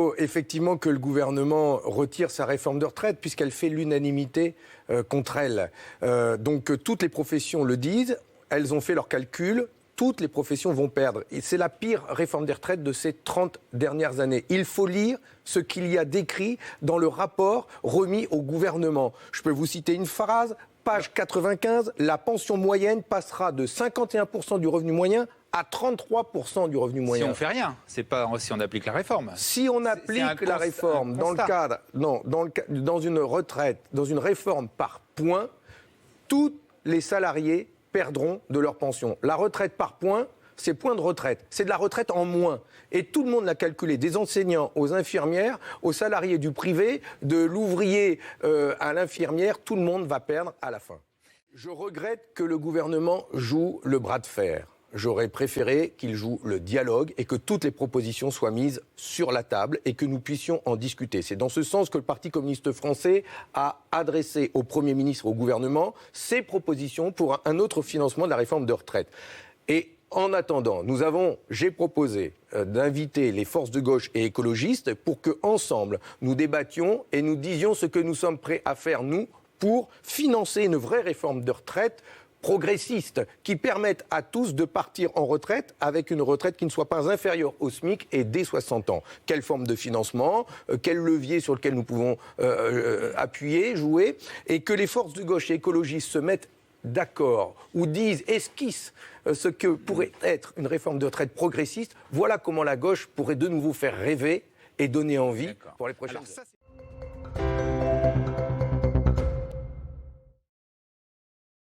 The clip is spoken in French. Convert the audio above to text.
faut effectivement que le gouvernement retire sa réforme de retraite puisqu'elle fait l'unanimité contre elle. Donc toutes les professions le disent, elles ont fait leurs calculs. Toutes les professions vont perdre. Et c'est la pire réforme des retraites de ces 30 dernières années. Il faut lire ce qu'il y a décrit dans le rapport remis au gouvernement. Je peux vous citer une phrase, page 95, la pension moyenne passera de 51% du revenu moyen à 33% du revenu moyen. Si on ne fait rien, c'est pas si on applique la réforme. Si on applique la réforme dans une retraite, dans une réforme par points, tous les salariés perdront de leur pension. La retraite par points, c'est points de retraite. C'est de la retraite en moins. Et tout le monde l'a calculé, des enseignants aux infirmières, aux salariés du privé, de l'ouvrier à l'infirmière, tout le monde va perdre à la fin. Je regrette que le gouvernement joue le bras de fer. J'aurais préféré qu'il joue le dialogue et que toutes les propositions soient mises sur la table et que nous puissions en discuter. C'est dans ce sens que le Parti communiste français a adressé au Premier ministre et au gouvernement ses propositions pour un autre financement de la réforme de retraite. Et en attendant, j'ai proposé d'inviter les forces de gauche et écologistes pour qu'ensemble, nous débattions et nous disions ce que nous sommes prêts à faire, nous, pour financer une vraie réforme de retraite progressistes qui permettent à tous de partir en retraite avec une retraite qui ne soit pas inférieure au SMIC et dès 60 ans. Quelle forme de financement, quel levier sur lequel nous pouvons appuyer, jouer, et que les forces de gauche et écologistes se mettent d'accord ou esquissent ce que pourrait être une réforme de retraite progressiste. Voilà comment la gauche pourrait de nouveau faire rêver et donner envie pour les prochaines années.